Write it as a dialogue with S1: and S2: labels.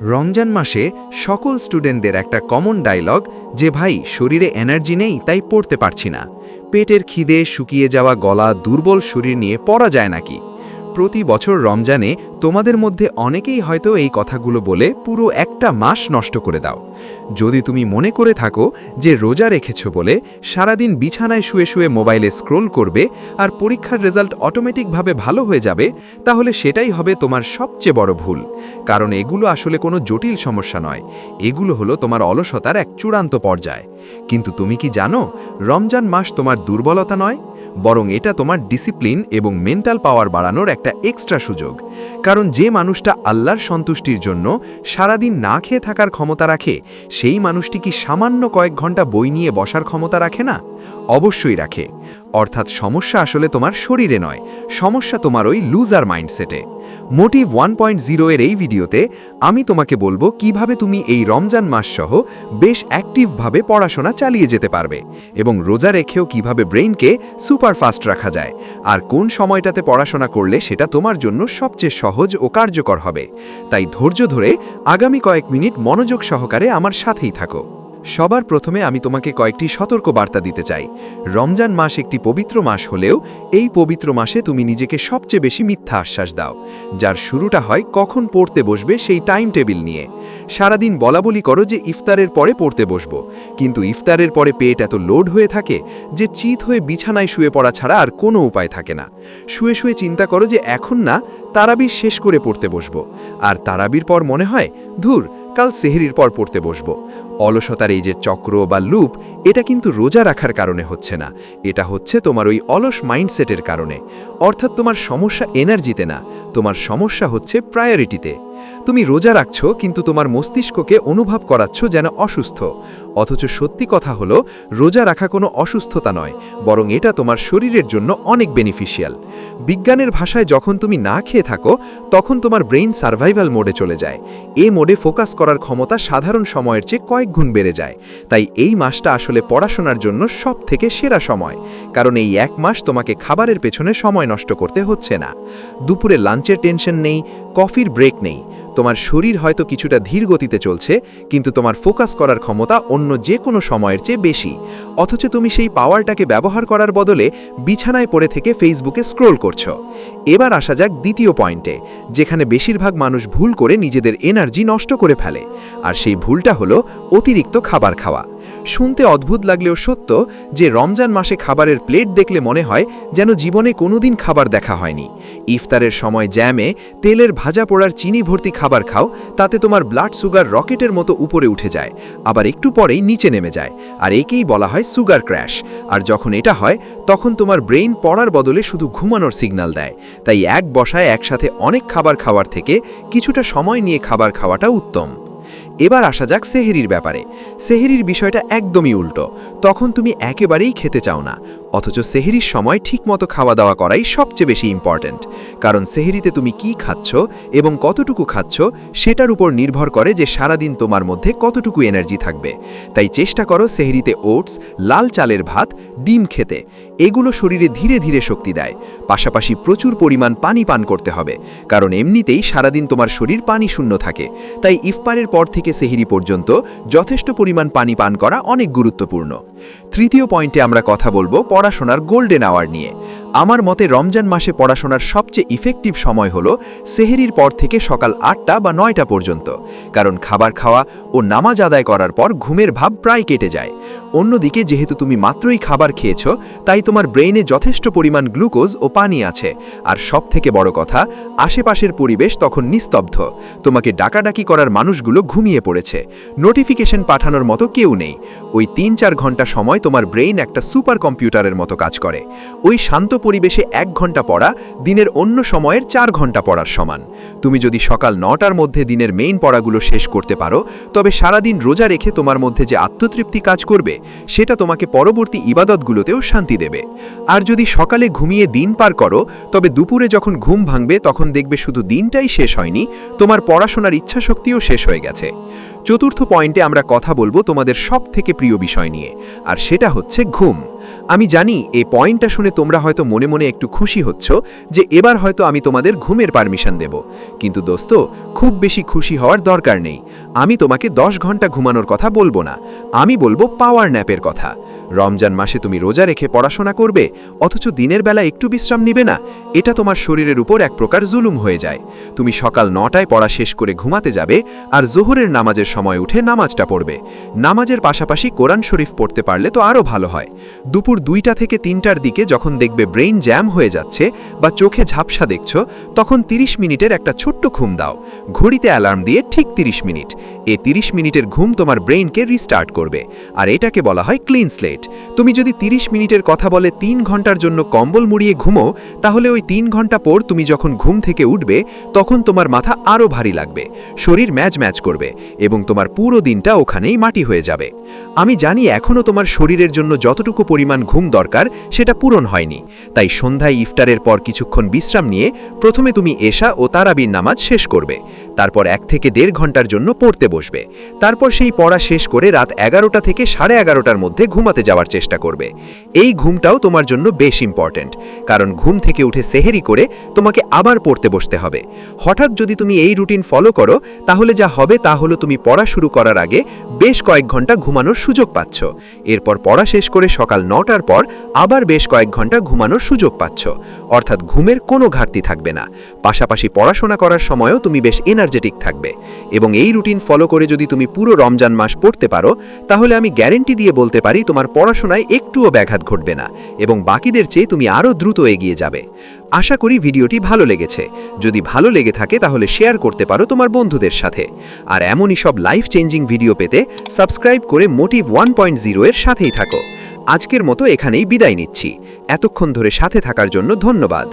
S1: রমজান মাসে সকল স্টুডেন্টদের একটা কমন ডায়লগ যে ভাই শরীরে এনার্জি নেই তাই পড়তে পারছি না। পেটের খিদে, শুকিয়ে যাওয়া গলা, দুর্বল শরীর নিয়ে পড়া যায় নাকি? প্রতি বছর রমজানে তোমাদের মধ্যে অনেকেই হয়তো এই কথাগুলো বলে পুরো একটা মাস নষ্ট করে দাও। যদি তুমি মনে করে থাকো যে রোজা রেখেছ বলে সারাদিন বিছানায় শুয়ে শুয়ে মোবাইলে স্ক্রোল করবে আর পরীক্ষার রেজাল্ট অটোমেটিকভাবে ভালো হয়ে যাবে, তাহলে সেটাই হবে তোমার সবচেয়ে বড় ভুল। কারণ এগুলো আসলে কোনো জটিল সমস্যা নয়, এগুলো হলো তোমার অলসতার এক চূড়ান্ত পর্যায়। কিন্তু তুমি কি জানো, রমজান মাস তোমার দুর্বলতা নয়, বরং এটা তোমার ডিসিপ্লিন এবং মেন্টাল পাওয়ার বাড়ানোর একটা এক্সট্রা সুযোগ। কারণ যে মানুষটা আল্লাহর সন্তুষ্টির জন্য সারাদিন না খেয়ে থাকার ক্ষমতা রাখে, সেই মানুষটি কি সামান্য কয়েক ঘন্টা বই নিয়ে বসার ক্ষমতা রাখে না? অবশ্যই রাখে। অর্থাৎ সমস্যা আসলে তোমার শরীরে নয়, সমস্যা তোমার ওই লুজার মাইন্ডসেটে। মোটিভ 1.0 এর এই ভিডিওতে আমি তোমাকে বলবো কিভাবে তুমি এই রমজান মাস সহ বেশ অ্যাক্টিভভাবে পড়াশোনা চালিয়ে যেতে পারবে, এবং রোজা রেখেও কিভাবে ব্রেইনকে সুপারফাস্ট রাখা যায়, আর কোন সময়টাতে পড়াশোনা করলে সেটা তোমার জন্য সবচেয়ে সহজ ও কার্যকর হবে। তাই ধৈর্য ধরে আগামী কয়েক মিনিট মনোযোগ সহকারে আমার সাথেই থাকো। সবার প্রথমে আমি তোমাকে কয়েকটি সতর্ক বার্তা দিতে চাই। রমজান মাস একটি পবিত্র মাস হলেও এই পবিত্র মাসে তুমি নিজেকে সবচেয়ে বেশি মিথ্যা আশ্বাস দাও, যার শুরুটা হয় কখন পড়তে বসবে সেই টাইম টেবিল নিয়ে। সারাদিন বলাবলি করো যে ইফতারের পরে পড়তে বসবো, কিন্তু ইফতারের পরে পেট এত লোড হয়ে থাকে যে চিত হয়ে বিছানায় শুয়ে পড়া ছাড়া আর কোনো উপায় থাকে না। শুয়ে শুয়ে চিন্তা করো যে এখন না, তারাবির শেষ করে পড়তে বসবো, আর তারাবির পর মনে হয় ধুর, কাল সেহরির পর পড়তে বসবো। অলসতার এই যে চক্র বা লুপ, এটা কিন্তু রোজা রাখার কারণে হচ্ছে না, এটা হচ্ছে তোমার ওই অলস মাইন্ডসেটের কারণে। অর্থাৎ তোমার সমস্যা এনার্জিতে না, তোমার সমস্যা হচ্ছে প্রায়োরিটিতে। তুমি রোজা রাখছো কিন্তু তোমার মস্তিষ্ককে অনুভব করাচ্ছ যেন অসুস্থ, অথচ সত্যি কথা হলো রোজা রাখা কোনো অসুস্থতা নয়, বরং এটা তোমার শরীরের জন্য অনেক বেনিফিশিয়াল। বিজ্ঞানের ভাষায় যখন তুমি না খেয়ে থাকো তখন তোমার ব্রেইন সার্ভাইভাল মোডে চলে যায়। এই মোডে ফোকাস করার ক্ষমতা সাধারণ সময়ের চেয়ে কয়েক গুণ বেড়ে যায়। তাই এই মাসটা আসলে পড়াশোনার জন্য সবথেকে সেরা সময়, কারণ এই এক মাস তোমাকে খাবারের পেছনে সময় নষ্ট করতে হচ্ছে না। দুপুরে লাঞ্চের টেনশন নেই, কফির ব্রেক নেই। তোমার শরীর হয়তো কিছুটা ধীর গতিতে চলছে, কিন্তু তোমার ফোকাস করার ক্ষমতা অন্য যে কোনো সময়ের চেয়ে বেশি। অথচ তুমি সেই পাওয়ারটাকে ব্যবহার করার বদলে বিছানায় পড়ে থেকে ফেসবুকে স্ক্রোল করছো। এবার আসা যাক দ্বিতীয় পয়েন্টে, যেখানে বেশিরভাগ মানুষ ভুল করে নিজেদের এনার্জি নষ্ট করে ফেলে, আর সেই ভুলটা হলো অতিরিক্ত খাবার খাওয়া। শুনতে অদ্ভুত লাগলেও সত্য যে রমজান মাসে খাবারের প্লেট দেখলে মনে হয় যেন জীবনে কোনোদিন খাবার দেখা হয়নি। ইফতারের সময় জ্যামে তেলের ভাজা পোড়ার চিনি ভর্তি খাবার খাও, তাতে তোমার ব্লাড সুগার রকেটের মতো উপরে উঠে যায়, আবার একটু পরেই নিচে নেমে যায়, আর একেই বলা হয় সুগার ক্র্যাশ। আর যখন এটা হয় তখন তোমার ব্রেইন পড়ার বদলে শুধু ঘুমানোর সিগন্যাল দেয়। তাই এক বসায় একসাথে অনেক খাবার খাওয়ার থেকে কিছুটা সময় নিয়ে খাবার খাওয়াটা উত্তম। এবার আসা যাক সেহরির ব্যাপারে। সেহরির বিষয়টা একদমই উল্টো। তখন তুমি একেবারেই খেতে চাও না, অথচ সেহরির সময় ঠিকমতো খাওয়া দাওয়া করাই সবচেয়ে বেশি ইম্পর্ট্যান্ট। কারণ সেহরিতে তুমি কি খাচ্ছ এবং কতটুকু খাচ্ছ সেটার উপর নির্ভর করে যে সারাদিন তোমার মধ্যে কতটুকু এনার্জি থাকবে। তাই চেষ্টা করো সেহরিতে ওটস, লাল চালের ভাত, ডিম খেতে। এগুলো শরীরে ধীরে ধীরে শক্তি দেয়। পাশাপাশি প্রচুর পরিমাণ পানি পান করতে হবে, কারণ এমনিতেই সারাদিন তোমার শরীর পানি শূন্য থাকে। তাই ইফতারের পর থেকে সেহরি পর্যন্ত যথেষ্ট পরিমাণ পানি পান করা অনেক গুরুত্বপূর্ণ। তৃতীয় পয়েন্টে আমরা কথা বলবো পড়াশোনার গোল্ডেন আওয়ার নিয়ে। আমার মতে রমজান মাসে পড়াশোনার সবচেয়ে ইফেক্টিভ সময় হলো সেহরির পর থেকে সকাল 8টা বা 9টা পর্যন্ত, কারণ খাবার খাওয়া ও নামাজ আদায় করার পর ঘুমের ভাব প্রায় কেটে যায়। অন্যদিকে যেহেতু তুমি মাত্রই খাবার খেয়েছ, তাই তোমার ব্রেইনে যথেষ্ট পরিমাণ গ্লুকোজ ও পানি আছে। আর সবথেকে বড় কথা, আশেপাশের পরিবেশ তখন নিস্তব্ধ। তোমাকে ডাকাডাকি করার মানুষগুলো ঘুমিয়ে পড়েছে, নোটিফিকেশন পাঠানোর মতো কেউ নেই। ওই 3-4 ঘন্টা সময় তোমার ব্রেইন একটা সুপার কম্পিউটারের মতো কাজ করে। ওই শান্ত পরিবেশে 1 ঘন্টা পড়া দিনের অন্য সময়ের 4 ঘন্টা পড়ার সমান। তুমি যদি সকাল 9টার মধ্যে দিনের মেইন পড়াগুলো শেষ করতে পারো, তবে সারাদিন রোজা রেখে তোমার মধ্যে যে আত্মতৃপ্তি কাজ করবে সেটা তোমাকে পরবর্তী ইবাদতগুলোতেও শান্তি দেবে। আর যদি সকালে ঘুমিয়ে দিন পার করো, তবে দুপুরে যখন ঘুম ভাঙবে তখন দেখবে শুধু দিনটাই শেষ হয়নি, তোমার পড়াশোনার ইচ্ছাশক্তিও শেষ হয়ে গেছে। চতুর্থ পয়েন্টে আমরা কথা বলবো তোমাদের সবথেকে প্রিয় বিষয় নিয়ে, আর সেটা হচ্ছে ঘুম। আমি জানি এই পয়েন্টটা শুনে তোমরা হয়তো মনে মনে একটু খুশি হচ্ছ যে এবার হয়তো আমি তোমাদের ঘুমের পারমিশন দেব, কিন্তু দোস্ত, খুব বেশি খুশি হওয়ার দরকার নেই। আমি তোমাকে 10 ঘন্টা ঘুমানোর কথা বলবো না, আমি বলবো পাওয়ার ন্যাপের কথা। রমজান মাসে তুমি রোজা রেখে পড়াশোনা করবে, অথচ দিনের বেলা একটু বিশ্রাম নিবে না, এটা তোমার শরীরের উপর এক প্রকার জুলুম হয়ে যায়। তুমি সকাল 9টায় পড়া শেষ করে ঘুমাতে যাবে, আর জোহরের নামাজের সময় উঠে নামাজটা পড়বে। নামাজের পাশাপাশি কোরআন শরীফ পড়তে পারলে তো আরও ভালো হয়। দুপুর 2টা থেকে 3টার দিকে যখন দেখবে ব্রেইন জ্যাম হয়ে যাচ্ছে বা চোখে ঝাপসা দেখছো, তখন 30 মিনিটের একটা ছোট্ট ঘুম দাও, ঘড়িতে অ্যালার্ম দিয়ে ঠিক 30 মিনিট। এই 30 মিনিটের ঘুম তোমার ব্রেইনকে রিস্টার্ট করবে, আর এটাকে বলা হয় ক্লিন স্লেট। তুমি যদি 30 মিনিটের কথা বলে 3 ঘন্টার জন্য কম্বল মুড়িয়ে ঘুমো, তাহলে ওই 3 ঘন্টা পর তুমি যখন ঘুম থেকে উঠবে, তখন তোমার মাথা আরও ভারী লাগবে, শরীর ম্যাচ করবে, এবং তোমার পুরো দিনটা ওখানেই মাটি হয়ে যাবে। আমি জানি এখনও তোমার শরীরের জন্য যতটুকু পরিমাণ ঘুম দরকার সেটা পূরণ হয়নি, তাই সন্ধ্যায় ইফতারের পর কিছুক্ষণ বিশ্রাম নিয়ে প্রথমে তুমি এশা ও তারাবির নামাজ শেষ করবে, তারপর 1 থেকে 1.5 ঘন্টার জন্য পড়তে বসবে, তারপর সেই পড়া শেষ করে রাত 11টা থেকে 11:30টার মধ্যে ঘুমাতে যাওয়ার চেষ্টা করবে। এই ঘুমটাও তোমার জন্য বেশ ইম্পর্ট্যান্ট, কারণ ঘুম থেকে উঠে সেহেরি করে তোমাকে আবার পড়তে বসতে হবে। হঠাৎ যদি তুমি এই রুটিন ফলো করো, তাহলে যা হবে তা হলো তুমি পড়া শুরু করার আগে বেশ কয়েক ঘন্টা ঘুমানোর সুযোগ পাচ্ছ, এরপর পড়া শেষ করে সকাল 9টার পর আবার বেশ কয়েক ঘন্টা ঘুমানোর সুযোগ পাচ্ছ, অর্থাৎ ঘুমের কোনো ঘাটতি থাকবে না। পাশাপাশি পড়াশোনা করার সময়ও তুমি বেশ এনার্জেটিক থাকবে। এবং এই রুটিন ফলো করে যদি তুমি পুরো রমজান মাস পড়তে পারো, তাহলে আমি গ্যারেন্টি দিয়ে বলতে পারি তোমার পড়াশোনায় একটুও ব্যাঘাত ঘটবে না, এবং বাকিদের চেয়ে তুমি আরও দ্রুত এগিয়ে যাবে। আশা করি ভিডিওটি ভালো লেগেছে। যদি ভালো লেগে থাকে তাহলে শেয়ার করতে পারো তোমার বন্ধুদের সাথে। আর এমনই সব লাইফ চেঞ্জিং ভিডিও পেতে সাবস্ক্রাইব করে মোটিভ 1.0 এর সাথেই থাকো। আজকের মতো এখানেই বিদায় নিচ্ছি। এতক্ষণ ধরে সাথে থাকার জন্য ধন্যবাদ।